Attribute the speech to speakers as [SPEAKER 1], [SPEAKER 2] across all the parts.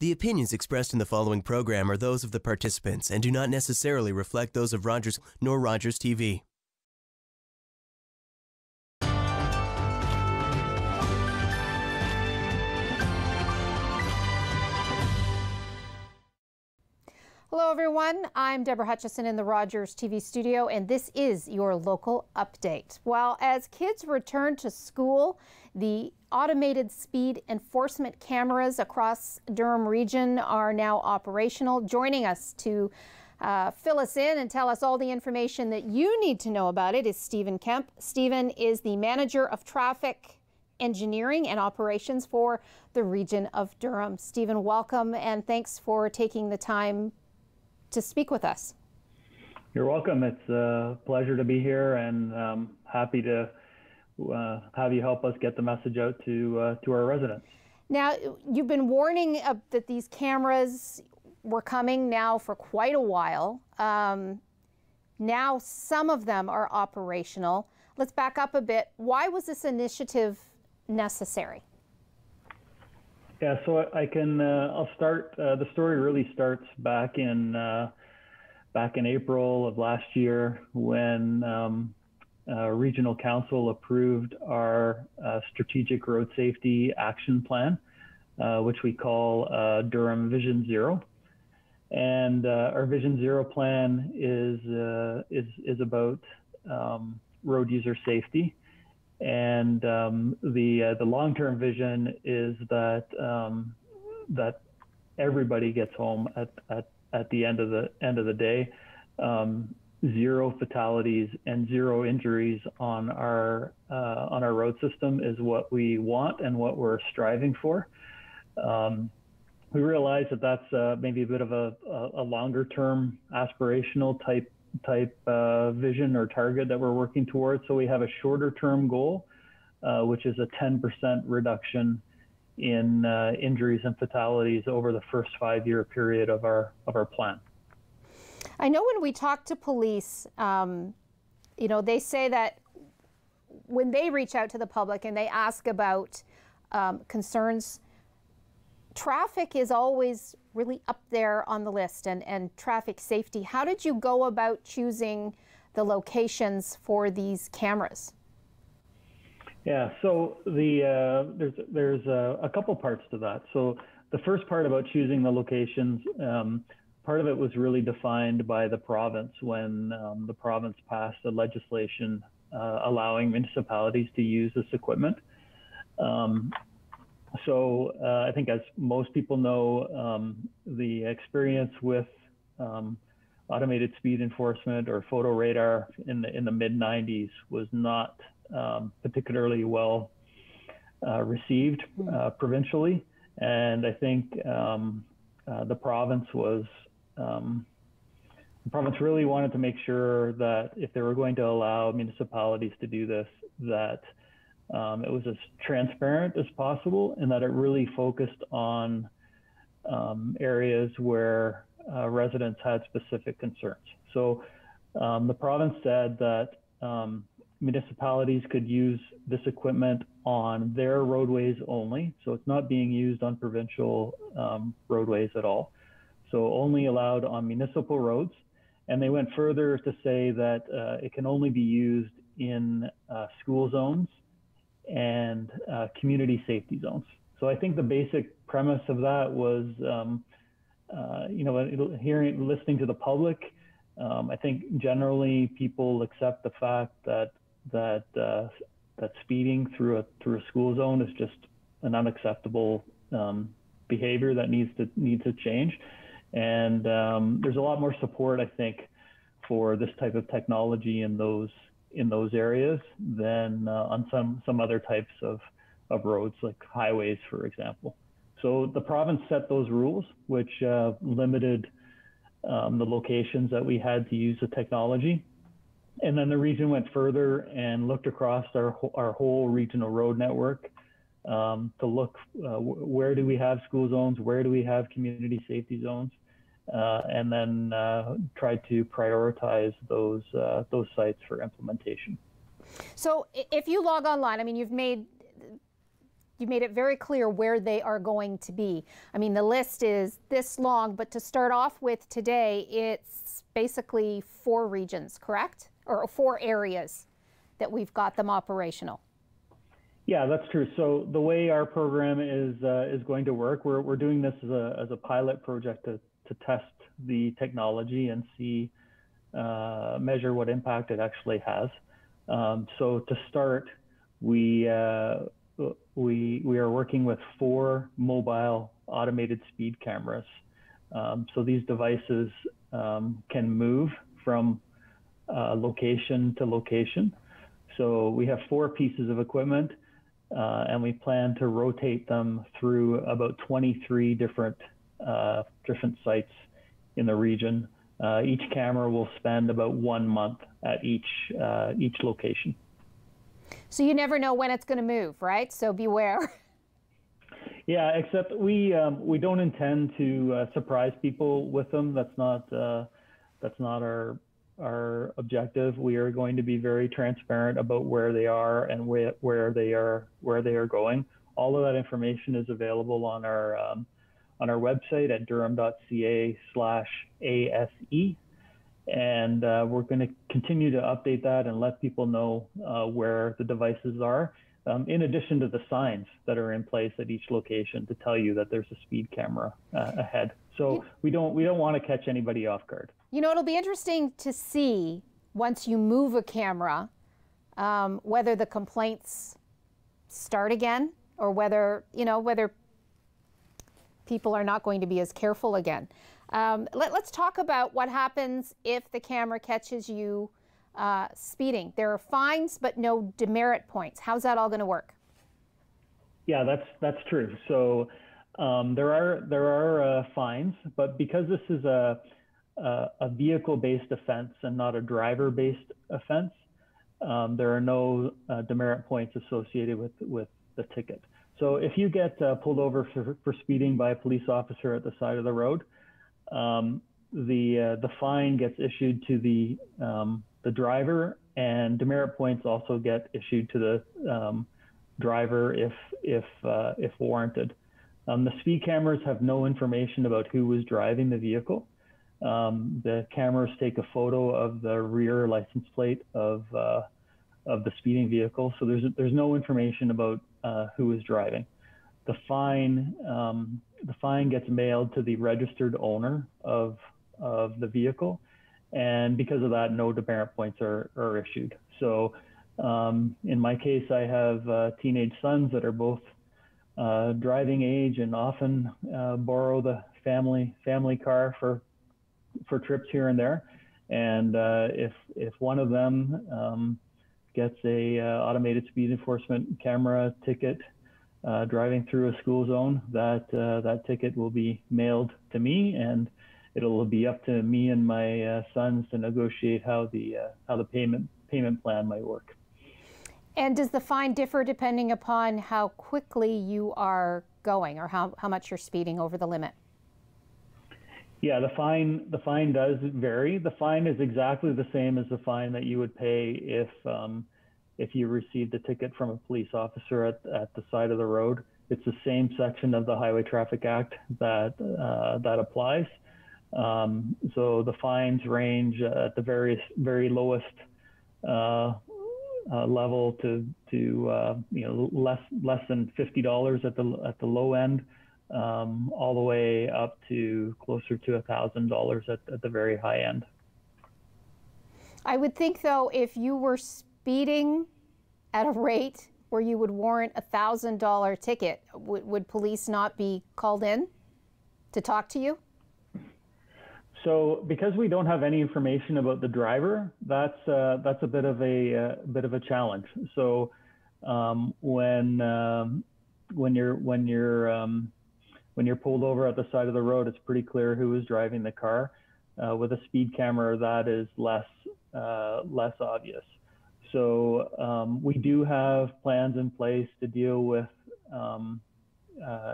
[SPEAKER 1] The opinions expressed in the following program are those of the participants and do not necessarily reflect those of Rogers nor Rogers TV.
[SPEAKER 2] Hello everyone, I'm Deborah Hutchison in the Rogers TV studio, and this is your local update. Well, as kids return to school, the automated speed enforcement cameras across Durham region are now operational. Joining us to fill us in and tell us all the information that you need to know about it is Stephen Kemp. Stephen is the manager of traffic engineering and operations for the region of Durham. Stephen, welcome, and thanks for taking the time to speak with us.
[SPEAKER 3] You're welcome. It's a pleasure to be here, and happy to have you help us get the message out to our residents. Now,
[SPEAKER 2] you've been warning that these cameras were coming now for quite a while. Now some of them are operational. Let's back up a bit. Why was this initiative necessary?
[SPEAKER 3] Yeah, so I'll start. The story really starts back in April of last year when Regional Council approved our Strategic Road Safety Action Plan, which we call Durham Vision Zero. And our Vision Zero plan is about road user safety. And the long-term vision is that that everybody gets home at the end of the day. Zero fatalities and zero injuries on our road system is what we want and what we're striving for. We realize that that's maybe a bit of a longer-term aspirational type vision or target that we're working towards. So we have a shorter term goal, which is a 10% reduction in injuries and fatalities over the first 5-year period of our plan.
[SPEAKER 2] I know when we talk to police, they say that when they reach out to the public and they ask about concerns, traffic is always really up there on the list, and traffic safety. How did you go about choosing the locations for these cameras?
[SPEAKER 3] Yeah, so there's a couple parts to that. So the first part about choosing the locations, part of it was really defined by the province when the province passed the legislation allowing municipalities to use this equipment. So I think, as most people know, the experience with automated speed enforcement or photo radar in the mid-90s was not particularly well received provincially, and I think the province really wanted to make sure that if they were going to allow municipalities to do this, that it was as transparent as possible, and that it really focused on areas where residents had specific concerns. So the province said that municipalities could use this equipment on their roadways only. So it's not being used on provincial roadways at all. So only allowed on municipal roads. And they went further to say that it can only be used in school zones and community safety zones. So I think the basic premise of that was, listening to the public, I think generally people accept the fact that speeding through a school zone is just an unacceptable behavior that needs to change. And there's a lot more support, I think, for this type of technology in those areas than on some other types of roads, like highways, for example. So the province set those rules, which limited the locations that we had to use the technology. And then the region went further and looked across our whole regional road network to look where do we have school zones, where do we have community safety zones, and then try to prioritize those sites for implementation.
[SPEAKER 2] So if you log online, I mean, you've made you made it very clear where they are going to be. I mean, the list is this long, but to start off with today, it's basically 4 regions, correct? Or 4 areas that we've got them operational.
[SPEAKER 3] Yeah, that's true. So the way our program is going to work, we're doing this as a pilot project to test the technology and see measure what impact it actually has. So to start, we are working with 4 mobile automated speed cameras. So these devices can move from location to location. So we have 4 pieces of equipment, and we plan to rotate them through about 23 different sites in the region. Each camera will spend about 1 month at each location.
[SPEAKER 2] So you never know when it's going to move, right? So beware.
[SPEAKER 3] Yeah, except we don't intend to surprise people with them. That's not our objective. We are going to be very transparent about where they are and where they are going. All of that information is available on our website at durham.ca/ASE. And we're going to continue to update that and let people know where the devices are, in addition to the signs that are in place at each location to tell you that there's a speed camera ahead. So we don't want to catch anybody off guard.
[SPEAKER 2] You know, it'll be interesting to see once you move a camera, whether the complaints start again or whether people are not going to be as careful again. Let's talk about what happens if the camera catches you speeding. There are fines, but no demerit points. How's that all going to work?
[SPEAKER 3] Yeah, that's true. So there are fines, but because this is a vehicle-based offense and not a driver-based offense, there are no demerit points associated with the ticket. So if you get pulled over for speeding by a police officer at the side of the road, the fine gets issued to the driver, and demerit points also get issued to the driver if warranted. The speed cameras have no information about who was driving the vehicle. The cameras take a photo of the rear license plate of the speeding vehicle, so there's no information about who was driving. The fine gets mailed to the registered owner of the vehicle, and because of that, no demerit points are issued. So in my case, I have teenage sons that are both driving age and often borrow the family car for trips here and there. And if one of them gets a automated speed enforcement camera ticket driving through a school zone, that ticket will be mailed to me, and it'll be up to me and my sons to negotiate how the payment plan might work.
[SPEAKER 2] And does the fine differ depending upon how quickly you are going or how much you're speeding over the limit?
[SPEAKER 3] Yeah, the fine does vary. The fine is exactly the same as the fine that you would pay if you received a ticket from a police officer at the side of the road. It's the same section of the Highway Traffic Act that applies. So the fines range at the very lowest level to less than $50 at the low end, all the way up to closer to $1,000 at the very high end.
[SPEAKER 2] I would think, though, if you were speeding at a rate where you would warrant a $1,000 ticket, would police not be called in to talk to you?
[SPEAKER 3] So because we don't have any information about the driver, that's a bit of a challenge. So when you're pulled over at the side of the road, it's pretty clear who is driving the car. With a speed camera, that is less obvious. So we do have plans in place to deal with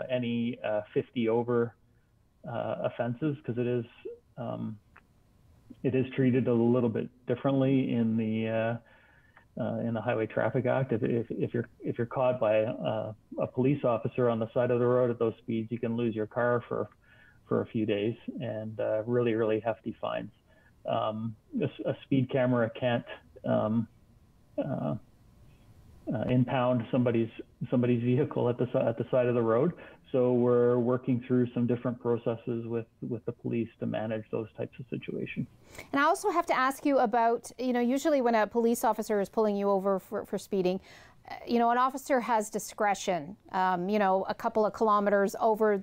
[SPEAKER 3] any 50 over offenses, because it is treated a little bit differently in the in the Highway Traffic Act. If you're caught by a police officer on the side of the road at those speeds, you can lose your car for a few days, and really hefty fines. A speed camera can't impound somebody's vehicle at the side of the road. So we're working through some different processes with the police to manage those types of situations.
[SPEAKER 2] And I also have to ask you about, usually when a police officer is pulling you over for speeding, an officer has discretion. A couple of kilometers over,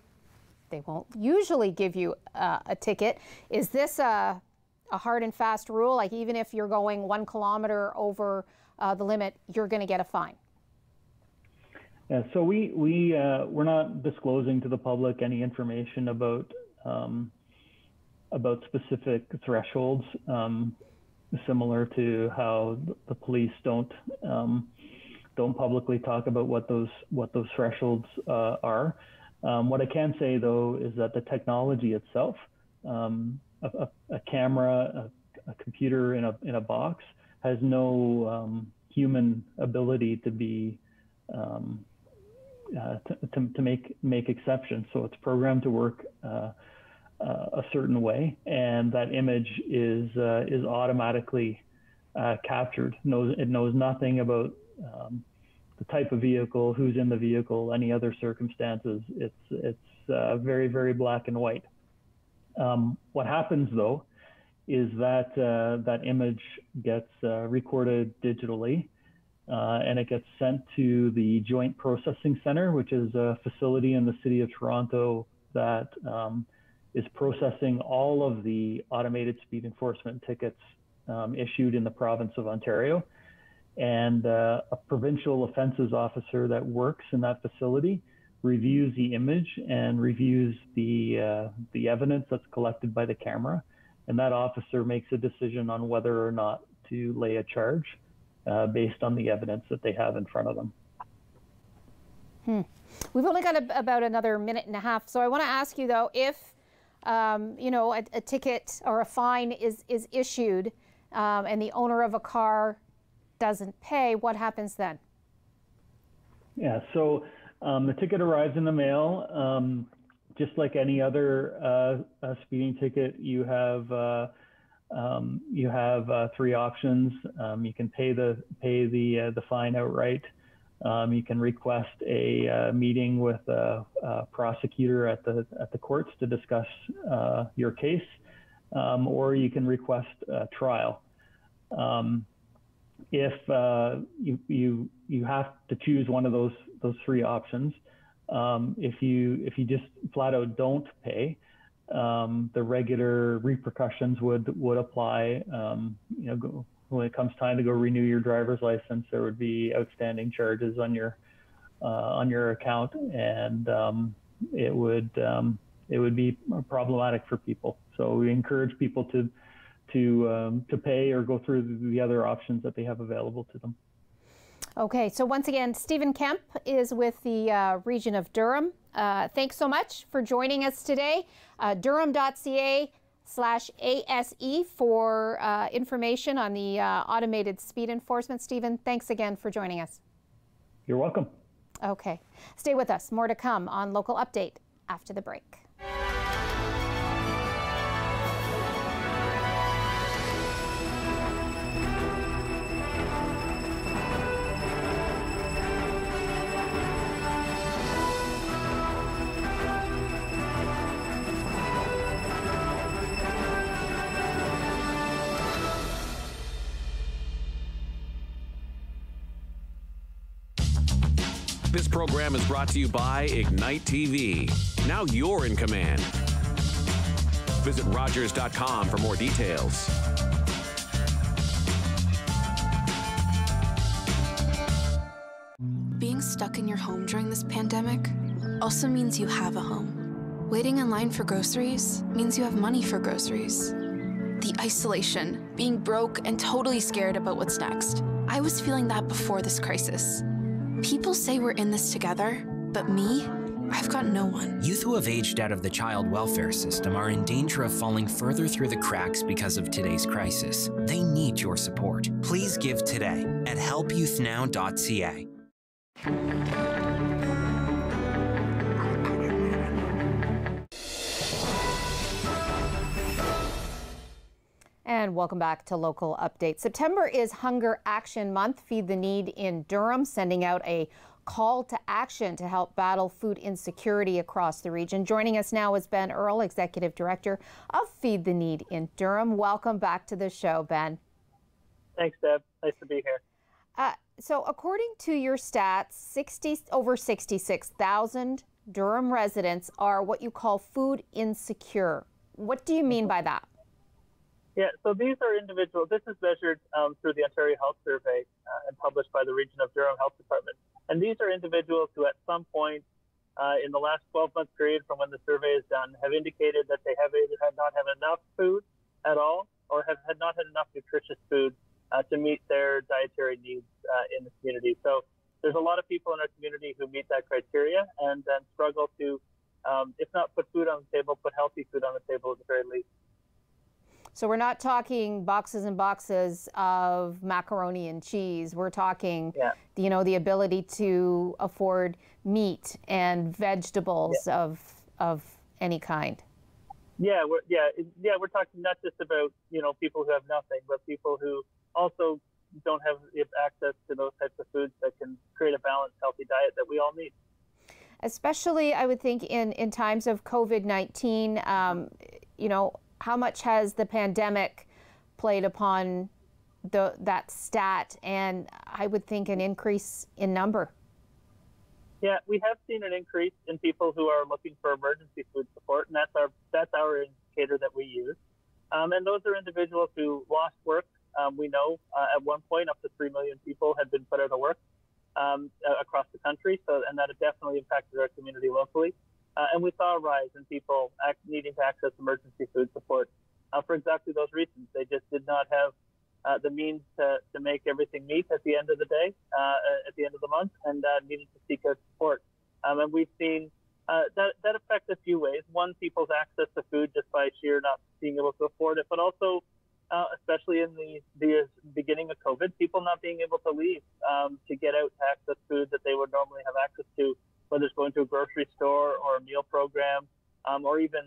[SPEAKER 2] they won't usually give you a ticket. Is this a hard and fast rule? Like even if you're going 1 kilometer over the limit, you're going to get a fine?
[SPEAKER 3] Yeah, so we're not disclosing to the public any information about specific thresholds, similar to how the police don't publicly talk about what those thresholds are. What I can say though is that the technology itself, a camera, a computer in a box, has no human ability to be to make exceptions. So it's programmed to work a certain way, and that image is automatically captured. It knows nothing about the type of vehicle, who's in the vehicle, any other circumstances. It's very black and white. What happens though is that that image gets recorded digitally, and it gets sent to the Joint Processing Center, which is a facility in the city of Toronto that is processing all of the automated speed enforcement tickets issued in the province of Ontario. And a provincial offences officer that works in that facility reviews the image and reviews the evidence that's collected by the camera. And that officer makes a decision on whether or not to lay a charge based on the evidence that they have in front of them.
[SPEAKER 2] We've only got about another minute and a half. So I want to ask you though, if a ticket or a fine is issued and the owner of a car doesn't pay, what happens then?
[SPEAKER 3] Yeah, so the ticket arrives in the mail. Just like any other speeding ticket, you have 3 options. You can pay the fine outright. You can request a meeting with a prosecutor at the courts to discuss your case, or you can request a trial. If you have to choose one of those 3 options, if you just flat out don't pay, the regular repercussions would apply. When it comes time to go renew your driver's license, there would be outstanding charges on your account, and it would be problematic for people. So we encourage people to pay or go through the other options that they have available to them.
[SPEAKER 2] Okay, so once again, Stephen Kemp is with the region of Durham. Thanks so much for joining us today. Durham.ca/ASE for information on the automated speed enforcement. Stephen, thanks again for joining us.
[SPEAKER 3] You're welcome.
[SPEAKER 2] Okay, stay with us. More to come on Local Update after the break.
[SPEAKER 4] This program is brought to you by Ignite TV. Now you're in command. Visit Rogers.com for more details.
[SPEAKER 5] Being stuck in your home during this pandemic also means you have a home. Waiting in line for groceries means you have money for groceries. The isolation, being broke and totally scared about what's next. I was feeling that before this crisis. People say we're in this together, but me, I've got no one.
[SPEAKER 6] Youth who have aged out of the child welfare system are in danger of falling further through the cracks because of today's crisis. They need your support. Please give today at helpyouthnow.ca.
[SPEAKER 2] And welcome back to Local Update. September is Hunger Action Month. Feed the Need in Durham, sending out a call to action to help battle food insecurity across the region. Joining us now is Ben Earle, Executive Director of Feed the Need in Durham. Welcome back to the show, Ben.
[SPEAKER 7] Thanks, Deb. Nice to be here.
[SPEAKER 2] So according to your stats, over 66,000 Durham residents are what you call food insecure. What do you mean by that?
[SPEAKER 7] Yeah, so these are individuals. This is measured through the Ontario Health Survey and published by the Region of Durham Health Department. And these are individuals who at some point in the last 12-month period from when the survey is done have indicated that they have either had not had enough food at all or have had not had enough nutritious food to meet their dietary needs in the community. So there's a lot of people in our community who meet that criteria and then struggle to, if not put food on the table, put healthy food on the table at the very least.
[SPEAKER 2] So we're not talking boxes and boxes of macaroni and cheese. We're talking, the ability to afford meat and vegetables of any kind. We're talking not just about, people who have nothing, but people who also don't have access to those types of foods that can create a balanced, healthy diet that we all need. Especially, I would think, in times of COVID-19, how much has the pandemic played upon that stat, and I would think an increase in number?
[SPEAKER 7] Yeah, we have seen an increase in people who are looking for emergency food support, and that's our indicator that we use. And those are individuals who lost work. We know at one point up to 3 million people had been put out of work across the country, and that definitely impacted our community locally. And we saw a rise in people needing to access emergency food support for exactly those reasons. They just did not have the means to make everything meet at the end of the day, at the end of the month, and needed to seek out support. And we've seen that affect a few ways. One, people's access to food just by sheer not being able to afford it, but also, especially in the beginning of COVID, people not being able to leave to get out to access food that they would normally have access to, whether it's going to a grocery store or a meal program, or even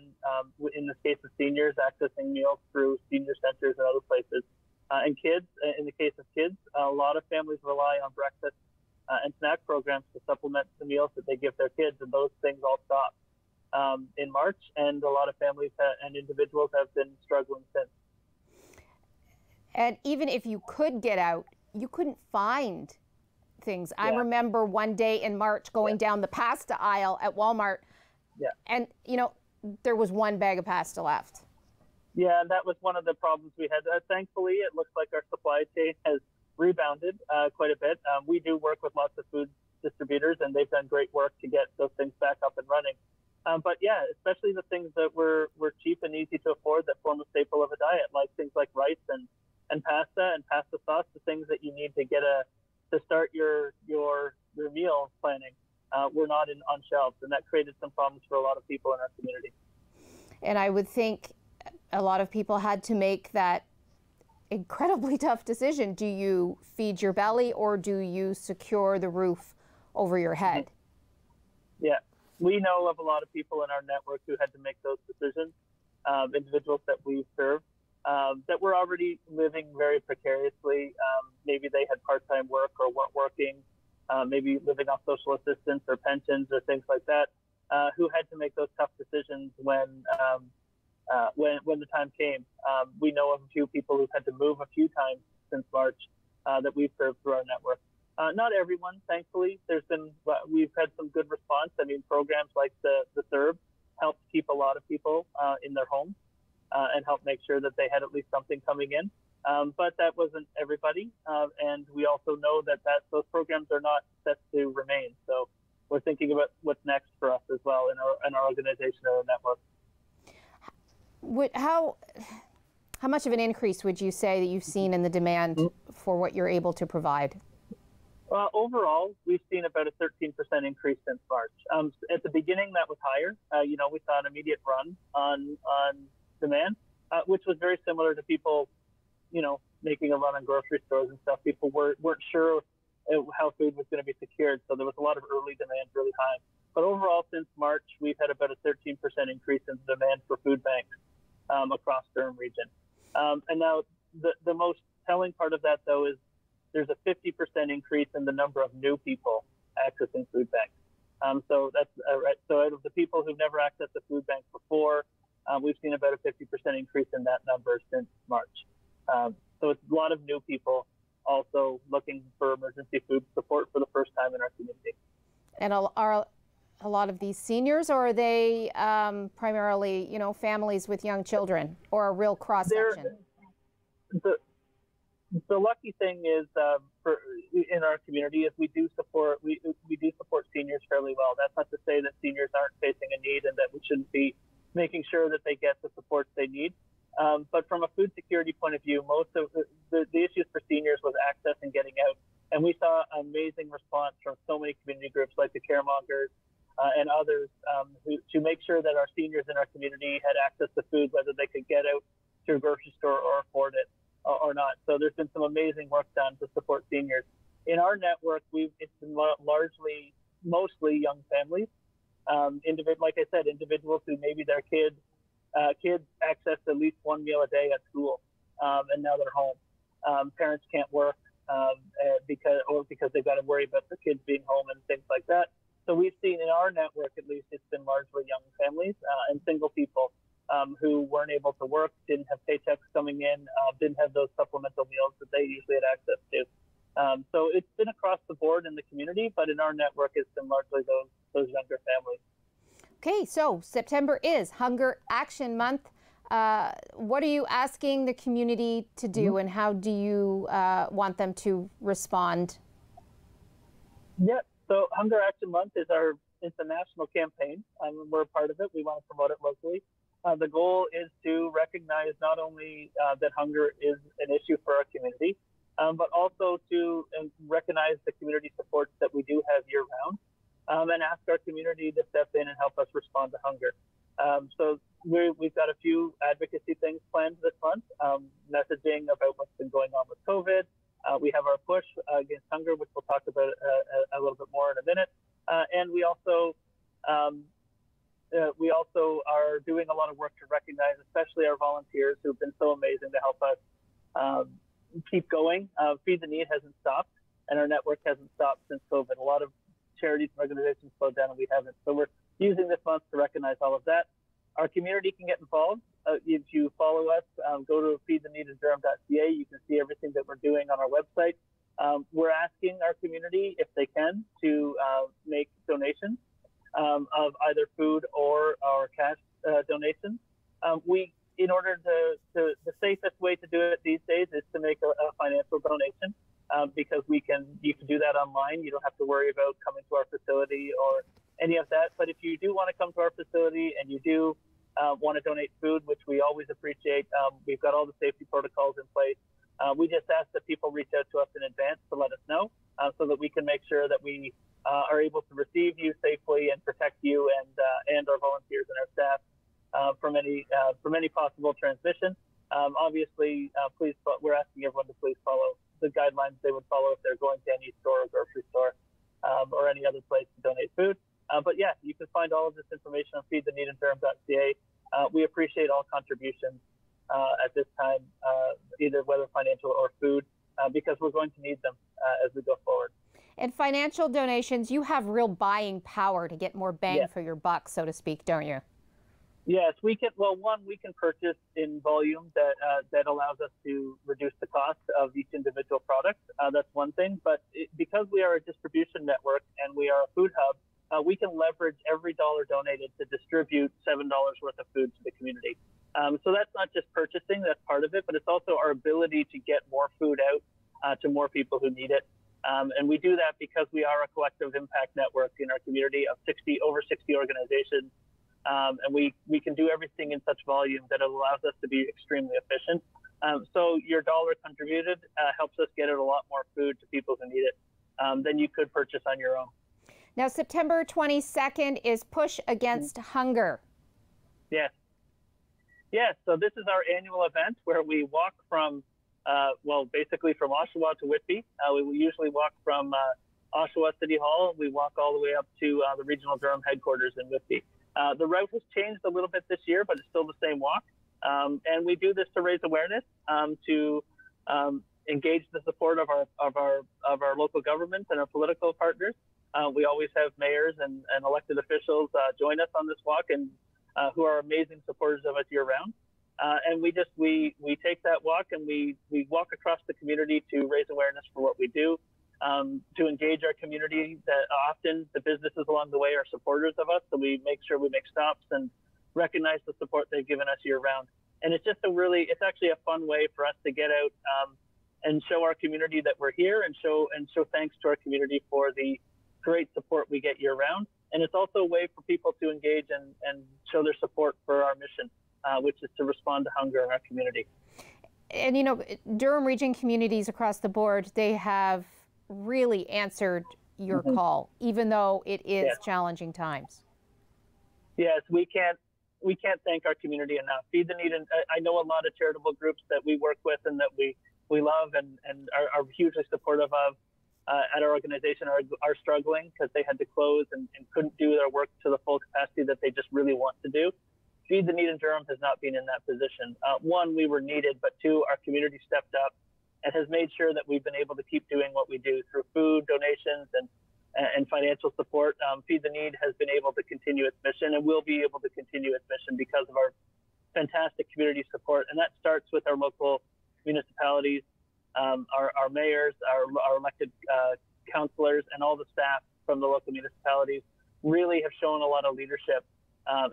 [SPEAKER 7] in the case of seniors, accessing meals through senior centers and other places. And kids, in the case of kids, a lot of families rely on breakfast and snack programs to supplement the meals that they give their kids, and those things all stopped in March, and a lot of families and individuals have been struggling since.
[SPEAKER 2] And even if you could get out, you couldn't find things. I remember one day in March going down the pasta aisle at Walmart, and there was one bag of pasta left.
[SPEAKER 7] Yeah, that was one of the problems we had. Thankfully, it looks like our supply chain has rebounded quite a bit. We do work with lots of food distributors, and they've done great work to get those things back up and running. But yeah, especially the things that were cheap and easy to afford that form a staple of a diet, like things like rice and pasta and pasta sauce, the things that you need to get to start your meal planning, were not on shelves, and that created some problems for a lot of people in our community.
[SPEAKER 2] And I would think a lot of people had to make that incredibly tough decision. Do you feed your belly, or do you secure the roof over your head?
[SPEAKER 7] Yeah, we know of a lot of people in our network who had to make those decisions, individuals that we serve, that were already living very precariously. Maybe they had part-time work or weren't working, maybe living off social assistance or pensions or things like that, who had to make those tough decisions when the time came. We know of a few people who've had to move a few times since March that we've served through our network. Not everyone, thankfully. We've had some good response. I mean, programs like the CERB helped keep a lot of people in their homes and help make sure that they had at least something coming in. But that wasn't everybody. And we also know that those programs are not set to remain. So we're thinking about what's next for us as well in our organization or our network.
[SPEAKER 2] How much of an increase would you say that you've seen in the demand for what you're able to provide?
[SPEAKER 7] Overall, we've seen about a 13% increase since March. At the beginning, that was higher. We saw an immediate run on demand, which was very similar to people, making a run on grocery stores and stuff. People weren't sure how food was going to be secured, so there was a lot of early demand really high. But overall, since March, we've had about a 13% increase in demand for food banks across Durham region. And now the most telling part of that, though, is there's a 50% increase in the number of new people accessing food banks. So that's right. So out of the people who've never accessed a food bank before, we've seen about a 50% increase in that number since March. So it's a lot of new people also looking for emergency food support for the first time in our community.
[SPEAKER 2] And are a lot of these seniors, or are they primarily, families with young children, or a real cross section?
[SPEAKER 7] The lucky thing is in our community is we do support seniors fairly well. That's not to say that seniors aren't facing a need and that we shouldn't be making sure that they get the supports they need. But from a food security point of view, most of the issues for seniors was access and getting out. And we saw an amazing response from so many community groups like the Caremongers and others to make sure that our seniors in our community had access to food, whether they could get out to a grocery store or afford it or not. So there's been some amazing work done to support seniors. In our network, it's been mostly young families, like I said, individuals who maybe their kids accessed at least one meal a day at school, and now they're home. Parents can't work because they've got to worry about their kids being home and things like that. So we've seen in our network, at least, it's been largely young families and single people who weren't able to work, didn't have paychecks coming in, didn't have those supplemental meals that they usually had access to. So it's been across the board in the community, but in our network, it's been largely those younger families.
[SPEAKER 2] Okay, so September is Hunger Action Month. What are you asking the community to do, and how do you want them to respond?
[SPEAKER 7] Yeah, so Hunger Action Month is it's a national campaign. We're a part of it. We want to promote it locally. The goal is to recognize not only that hunger is an issue for our community, but also to recognize the community supports that we do have year-round, and ask our community to step in and help us respond to hunger. So we've got a few advocacy things planned this month, messaging about what's been going on with COVID. We have our push against hunger, which we'll talk about a little bit more in a minute. And we also are doing a lot of work to recognize, especially our volunteers who've been so amazing to help us keep going. Feed the Need hasn't stopped, and our network hasn't stopped since COVID. A lot of charities and organizations slowed down, and we haven't. So we're using this month to recognize all of that. Our community can get involved. If you follow us, go to feedtheneedindurham.ca. You can see everything that we're doing on our website. We're asking our community, if they can, to make donations of either food or our cash donations. In order the safest way to do it these days is to make a financial donation, because you can do that online. You don't have to worry about coming to our facility or any of that. But if you do want to come to our facility and you do want to donate food, which we always appreciate, we've got all the safety protocols in place. We just ask that people reach out to us in advance to let us know, so that we can make sure that we are able to receive you safely and protect you and our volunteers and our staff from any possible transmission. Obviously, we're asking everyone to please follow the guidelines they would follow if they're going to any store or grocery store or any other place to donate food. But yeah, you can find all of this information on feedtheneedindurham.ca. We appreciate all contributions at this time, either whether financial or food, because we're going to need them as we go forward.
[SPEAKER 2] And financial donations, you have real buying power to get more bang for your buck, so to speak, don't you?
[SPEAKER 7] Yes, we can. Well, we can purchase in volume that allows us to reduce the cost of each individual product. That's one thing. But because we are a distribution network and we are a food hub, we can leverage every dollar donated to distribute $7 worth of food to the community. So that's not just purchasing, that's part of it, but it's also our ability to get more food out to more people who need it. And we do that because we are a collective impact network in our community of over 60 organizations. And we can do everything in such volume that it allows us to be extremely efficient. So your dollar contributed helps us get out a lot more food to people who need it. than you could purchase on your own.
[SPEAKER 2] Now, September 22nd is Push Against Hunger.
[SPEAKER 7] Yes. Yes, so this is our annual event where we walk from, basically from Oshawa to Whitby. We usually walk from Oshawa City Hall. We walk all the way up to the regional Durham headquarters in Whitby. The route has changed a little bit this year, but it's still the same walk. And we do this to raise awareness, to engage the support of our local governments and our political partners. We always have mayors and elected officials join us on this walk, and who are amazing supporters of us year round. And we take that walk and we walk across the community to raise awareness for what we do, to engage our community. That often the businesses along the way are supporters of us, so we make sure we make stops and recognize the support they've given us year round. And it's just it's actually a fun way for us to get out and show our community that we're here, and show thanks to our community for the great support we get year round. And it's also a way for people to engage and show their support for our mission, which is to respond to hunger in our community.
[SPEAKER 2] And you know, Durham region communities across the board, they have really answered your call, even though it is challenging times.
[SPEAKER 7] Yes, we can't thank our community enough. Feed the Need, and I know a lot of charitable groups that we work with and that we love and are hugely supportive of at our organization are struggling because they had to close and couldn't do their work to the full capacity that they just really want to do. Feed the Need in Durham has not been in that position. One, we were needed, but two, our community stepped up and has made sure that we've been able to keep doing what we do through food donations and financial support. Feed the Need has been able to continue its mission and will be able to continue its mission because of our fantastic community support. And that starts with our local municipalities, our mayors, our elected councillors, and all the staff from the local municipalities really have shown a lot of leadership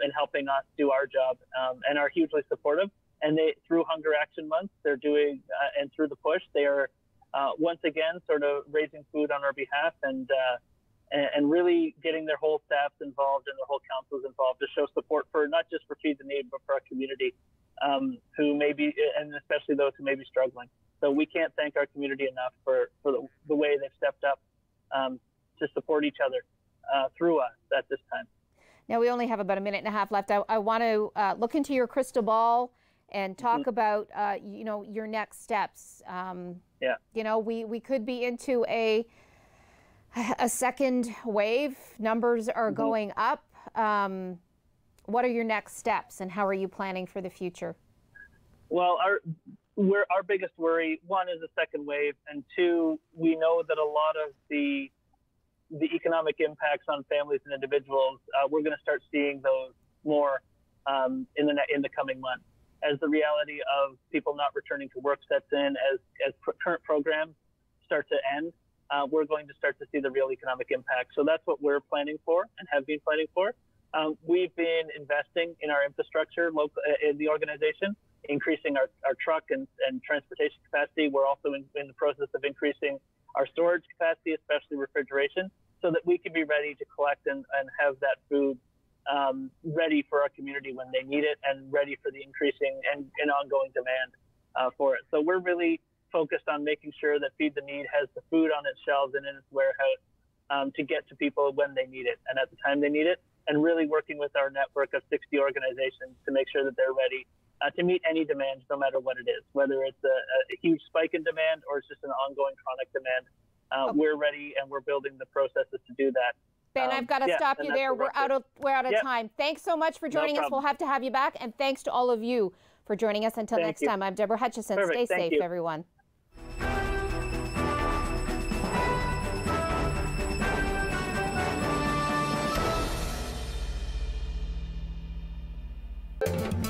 [SPEAKER 7] in helping us do our job, and are hugely supportive. And through Hunger Action Month, they're doing, and through the push, they are once again sort of raising food on our behalf and really getting their whole staffs involved and their whole councils involved to show support for not just for Feed the Need, but for our community, who may be, and especially those who may be struggling. So we can't thank our community enough for the way they've stepped up to support each other through us at this time.
[SPEAKER 2] Now, we only have about a minute and a half left. I want to look into your crystal ball and talk about, your next steps. You know, we could be into a second wave. Numbers are going up. What are your next steps, and how are you planning for the future?
[SPEAKER 7] Well, our biggest worry, one, is the second wave, and two, we know that a lot of the economic impacts on families and individuals, we're going to start seeing those more in the coming months. As the reality of people not returning to work sets in, as current programs start to end, we're going to start to see the real economic impact. So that's what we're planning for and have been planning for. We've been investing in our infrastructure in the organization, increasing our truck and transportation capacity. We're also in the process of increasing our storage capacity, especially refrigeration, so that we can be ready to collect and have that food ready for our community when they need it, and ready for the increasing and ongoing demand for it. So we're really focused on making sure that Feed the Need has the food on its shelves and in its warehouse to get to people when they need it and at the time they need it, and really working with our network of 60 organizations to make sure that they're ready to meet any demand, no matter what it is, whether it's a huge spike in demand or it's just an ongoing chronic demand. We're ready, and we're building the processes to do that.
[SPEAKER 2] Ben, I've got to stop you there. We're out of time. Thanks so much for joining us. We'll have to have you back. And thanks to all of you for joining us. Until next time, I'm Deborah Hutchison.
[SPEAKER 7] Perfect.
[SPEAKER 2] Stay safe, everyone.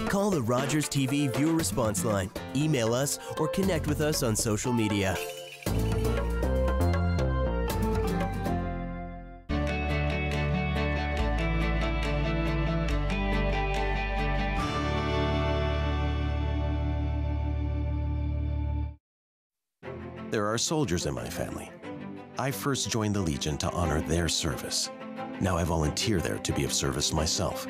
[SPEAKER 1] Call the Rogers TV viewer response line, email us, or connect with us on social media.
[SPEAKER 8] There are soldiers in my family. I first joined the Legion to honor their service. Now I volunteer there to be of service myself.